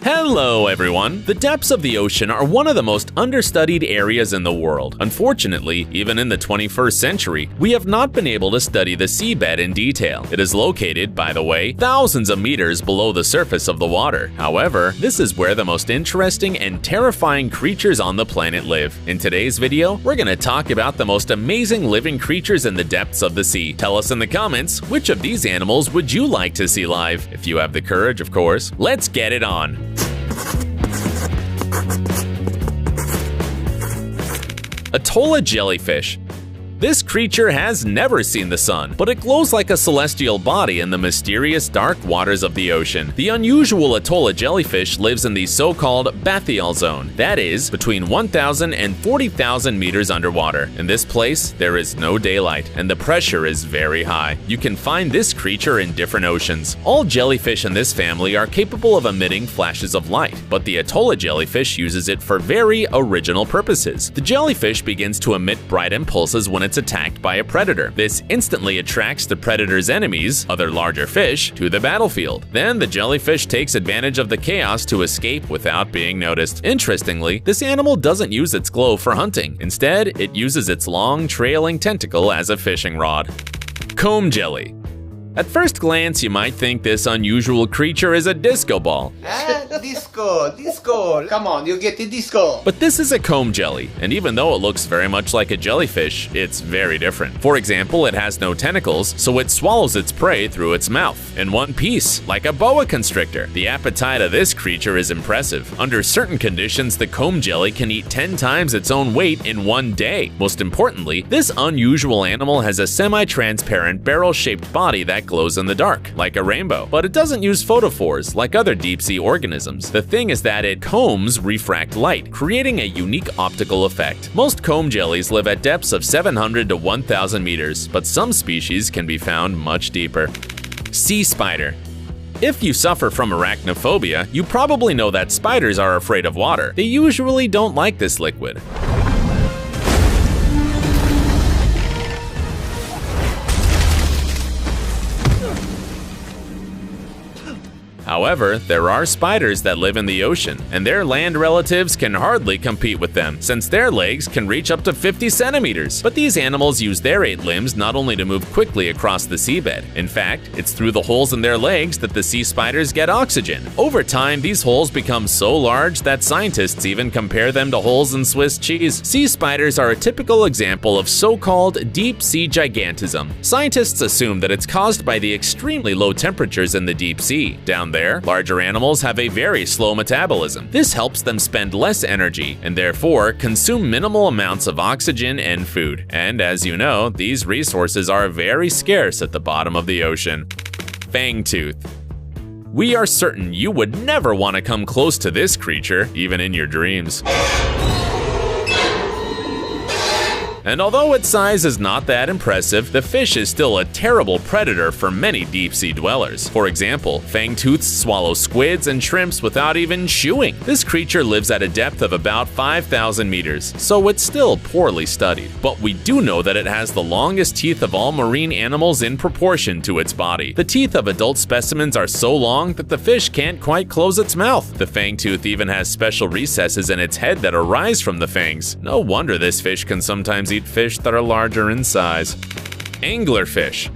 Hello everyone! The depths of the ocean are one of the most understudied areas in the world. Unfortunately, even in the 21st century, we have not been able to study the seabed in detail. It is located, by the way, thousands of meters below the surface of the water. However, this is where the most interesting and terrifying creatures on the planet live. In today's video, we're going to talk about the most amazing living creatures in the depths of the sea. Tell us in the comments, which of these animals would you like to see live? If you have the courage, of course. Let's get it on! Atolla jellyfish. This creature has never seen the sun, but it glows like a celestial body in the mysterious dark waters of the ocean. The unusual Atolla jellyfish lives in the so-called bathyal zone, that is, between 1,000 and 40,000 meters underwater. In this place, there is no daylight, and the pressure is very high. You can find this creature in different oceans. All jellyfish in this family are capable of emitting flashes of light, but the Atolla jellyfish uses it for very original purposes. The jellyfish begins to emit bright impulses when it's attacked by a predator. This instantly attracts the predator's enemies, other larger fish, to the battlefield. Then the jellyfish takes advantage of the chaos to escape without being noticed. Interestingly, this animal doesn't use its glow for hunting. Instead, it uses its long, trailing tentacle as a fishing rod. Comb jelly. At first glance, you might think this unusual creature is a disco ball. Disco, come on, you get the disco. But this is a comb jelly, and even though it looks very much like a jellyfish, it's very different. For example, it has no tentacles, so it swallows its prey through its mouth, in one piece, like a boa constrictor. The appetite of this creature is impressive. Under certain conditions, the comb jelly can eat 10 times its own weight in one day. Most importantly, this unusual animal has a semi-transparent barrel-shaped body that glows in the dark, like a rainbow. But it doesn't use photophores like other deep-sea organisms. The thing is that its combs refract light, creating a unique optical effect. Most comb jellies live at depths of 700 to 1,000 meters, but some species can be found much deeper. Sea spider. If you suffer from arachnophobia, you probably know that spiders are afraid of water. They usually don't like this liquid. However, there are spiders that live in the ocean, and their land relatives can hardly compete with them, since their legs can reach up to 50 centimeters. But these animals use their 8 limbs not only to move quickly across the seabed. In fact, it's through the holes in their legs that the sea spiders get oxygen. Over time, these holes become so large that scientists even compare them to holes in Swiss cheese. Sea spiders are a typical example of so-called deep-sea gigantism. Scientists assume that it's caused by the extremely low temperatures in the deep sea. Down there, larger animals have a very slow metabolism. This helps them spend less energy and therefore consume minimal amounts of oxygen and food. And as you know, these resources are very scarce at the bottom of the ocean. Fangtooth. We are certain you would never want to come close to this creature, even in your dreams. And although its size is not that impressive, the fish is still a terrible predator for many deep-sea dwellers. For example, fangtooths swallow squids and shrimps without even chewing. This creature lives at a depth of about 5,000 meters, so it's still poorly studied. But we do know that it has the longest teeth of all marine animals in proportion to its body. The teeth of adult specimens are so long that the fish can't quite close its mouth. The fangtooth even has special recesses in its head that arise from the fangs. No wonder this fish can sometimes eat fish that are larger in size. Anglerfish.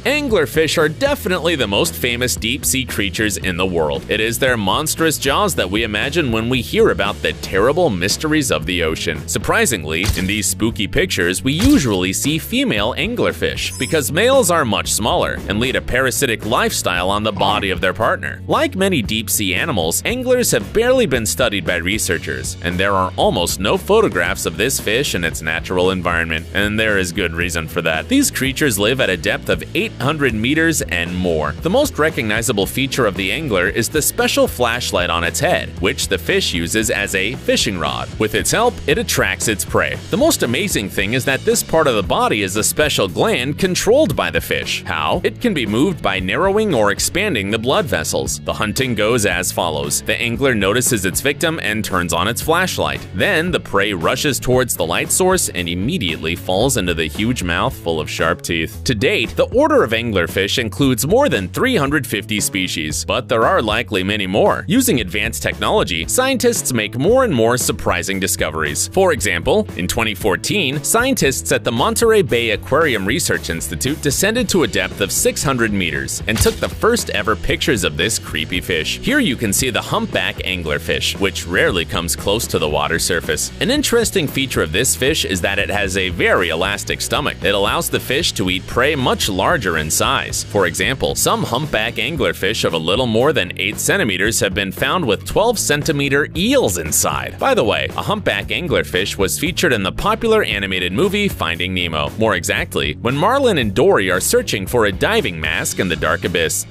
Anglerfish are definitely the most famous deep-sea creatures in the world. It is their monstrous jaws that we imagine when we hear about the terrible mysteries of the ocean. Surprisingly, in these spooky pictures, we usually see female anglerfish, because males are much smaller and lead a parasitic lifestyle on the body of their partner. Like many deep-sea animals, anglers have barely been studied by researchers, and there are almost no photographs of this fish in its natural environment, and there is good reason for that. These creatures live at a depth of 800 meters and more. The most recognizable feature of the angler is the special flashlight on its head, which the fish uses as a fishing rod. With its help, it attracts its prey. The most amazing thing is that this part of the body is a special gland controlled by the fish. How? It can be moved by narrowing or expanding the blood vessels. The hunting goes as follows. The angler notices its victim and turns on its flashlight. Then the prey rushes towards the light source and immediately falls into the huge mouth full of sharp teeth. To date, the order number of anglerfish includes more than 350 species, but there are likely many more. Using advanced technology, scientists make more and more surprising discoveries. For example, in 2014, scientists at the Monterey Bay Aquarium Research Institute descended to a depth of 600 meters and took the first ever pictures of this creepy fish. Here you can see the humpback anglerfish, which rarely comes close to the water surface. An interesting feature of this fish is that it has a very elastic stomach. It allows the fish to eat prey much larger in size. For example, some humpback anglerfish of a little more than 8 centimeters have been found with 12-centimeter eels inside. By the way, a humpback anglerfish was featured in the popular animated movie Finding Nemo. More exactly, when Marlin and Dory are searching for a diving mask in the dark abyss.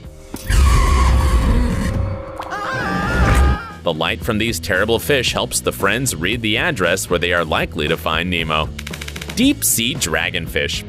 The light from these terrible fish helps the friends read the address where they are likely to find Nemo. Deep sea dragonfish.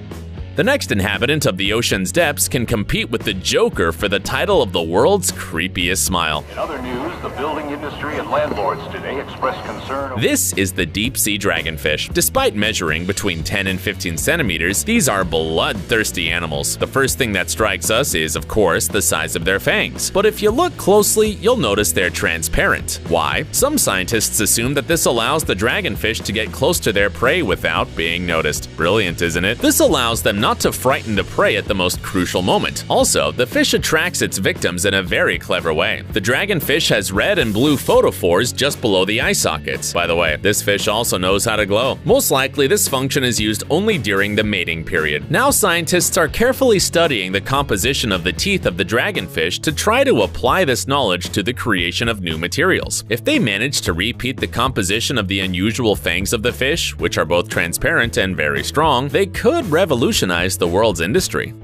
The next inhabitant of the ocean's depths can compete with the Joker for the title of the world's creepiest smile. In other news, the building industry and landlords today expressed concern. This is the deep sea dragonfish. Despite measuring between 10 and 15 centimeters, these are bloodthirsty animals. The first thing that strikes us is, of course, the size of their fangs. But if you look closely, you'll notice they're transparent. Why? Some scientists assume that this allows the dragonfish to get close to their prey without being noticed. Brilliant, isn't it? This allows them not to frighten the prey at the most crucial moment. Also, the fish attracts its victims in a very clever way. The dragonfish has red and blue photophores just below the eye sockets. By the way, this fish also knows how to glow. Most likely, this function is used only during the mating period. Now scientists are carefully studying the composition of the teeth of the dragonfish to try to apply this knowledge to the creation of new materials. If they manage to repeat the composition of the unusual fangs of the fish, which are both transparent and very strong, they could revolutionize the world's industry.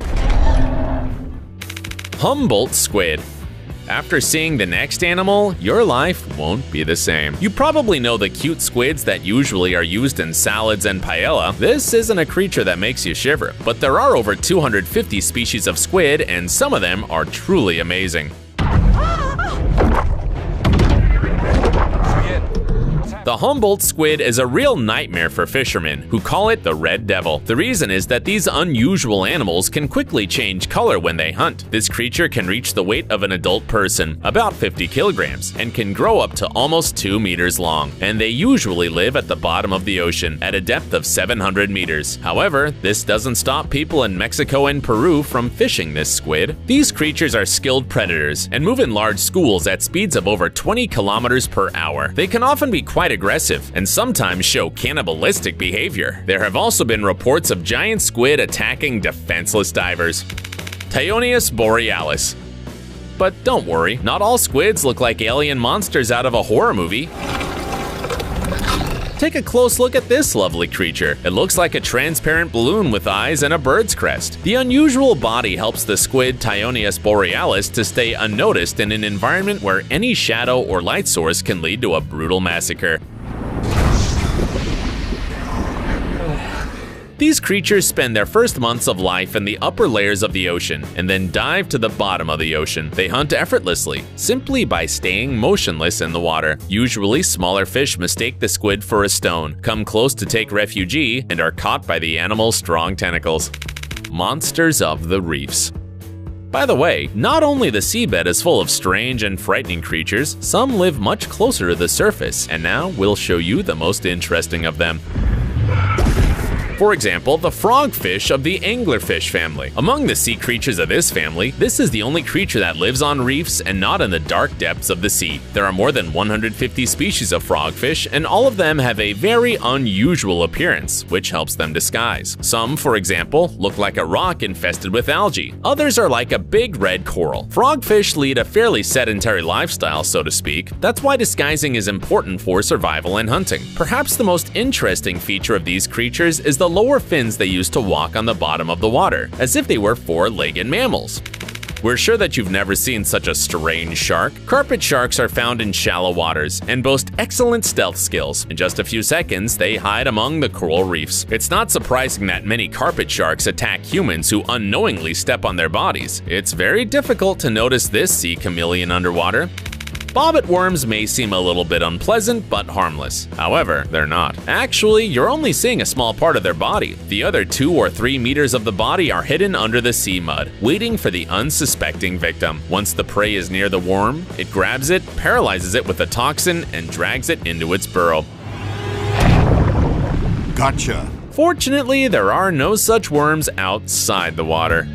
Humboldt squid. After seeing the next animal, your life won't be the same. You probably know the cute squids that usually are used in salads and paella. This isn't a creature that makes you shiver, but there are over 250 species of squid, and some of them are truly amazing. The Humboldt squid is a real nightmare for fishermen, who call it the red devil. The reason is that these unusual animals can quickly change color when they hunt. This creature can reach the weight of an adult person, about 50 kilograms, and can grow up to almost 2 meters long. And they usually live at the bottom of the ocean, at a depth of 700 meters. However, this doesn't stop people in Mexico and Peru from fishing this squid. These creatures are skilled predators and move in large schools at speeds of over 20 kilometers per hour. They can often be quite aggressive and sometimes show cannibalistic behavior. There have also been reports of giant squid attacking defenseless divers. Tyonius borealis. But don't worry, not all squids look like alien monsters out of a horror movie. Take a close look at this lovely creature. It looks like a transparent balloon with eyes and a bird's crest. The unusual body helps the squid Tyonius borealis to stay unnoticed in an environment where any shadow or light source can lead to a brutal massacre. These creatures spend their first months of life in the upper layers of the ocean and then dive to the bottom of the ocean. They hunt effortlessly, simply by staying motionless in the water. Usually, smaller fish mistake the squid for a stone, come close to take refuge, and are caught by the animal's strong tentacles. Monsters of the reefs. By the way, not only the seabed is full of strange and frightening creatures, some live much closer to the surface, and now we'll show you the most interesting of them. For example, the frogfish of the anglerfish family. Among the sea creatures of this family, this is the only creature that lives on reefs and not in the dark depths of the sea. There are more than 150 species of frogfish, and all of them have a very unusual appearance, which helps them disguise. Some, for example, look like a rock infested with algae. Others are like a big red coral. Frogfish lead a fairly sedentary lifestyle, so to speak. That's why disguising is important for survival and hunting. Perhaps the most interesting feature of these creatures is the lower fins they use to walk on the bottom of the water, as if they were four-legged mammals. We're sure that you've never seen such a strange shark. Carpet sharks are found in shallow waters and boast excellent stealth skills. In just a few seconds, they hide among the coral reefs. It's not surprising that many carpet sharks attack humans who unknowingly step on their bodies. It's very difficult to notice this sea chameleon underwater. Bobbit worms may seem a little bit unpleasant but harmless. However, they're not. Actually, you're only seeing a small part of their body. The other 2 or 3 meters of the body are hidden under the sea mud, waiting for the unsuspecting victim. Once the prey is near the worm, it grabs it, paralyzes it with a toxin, and drags it into its burrow. Gotcha. Fortunately, there are no such worms outside the water.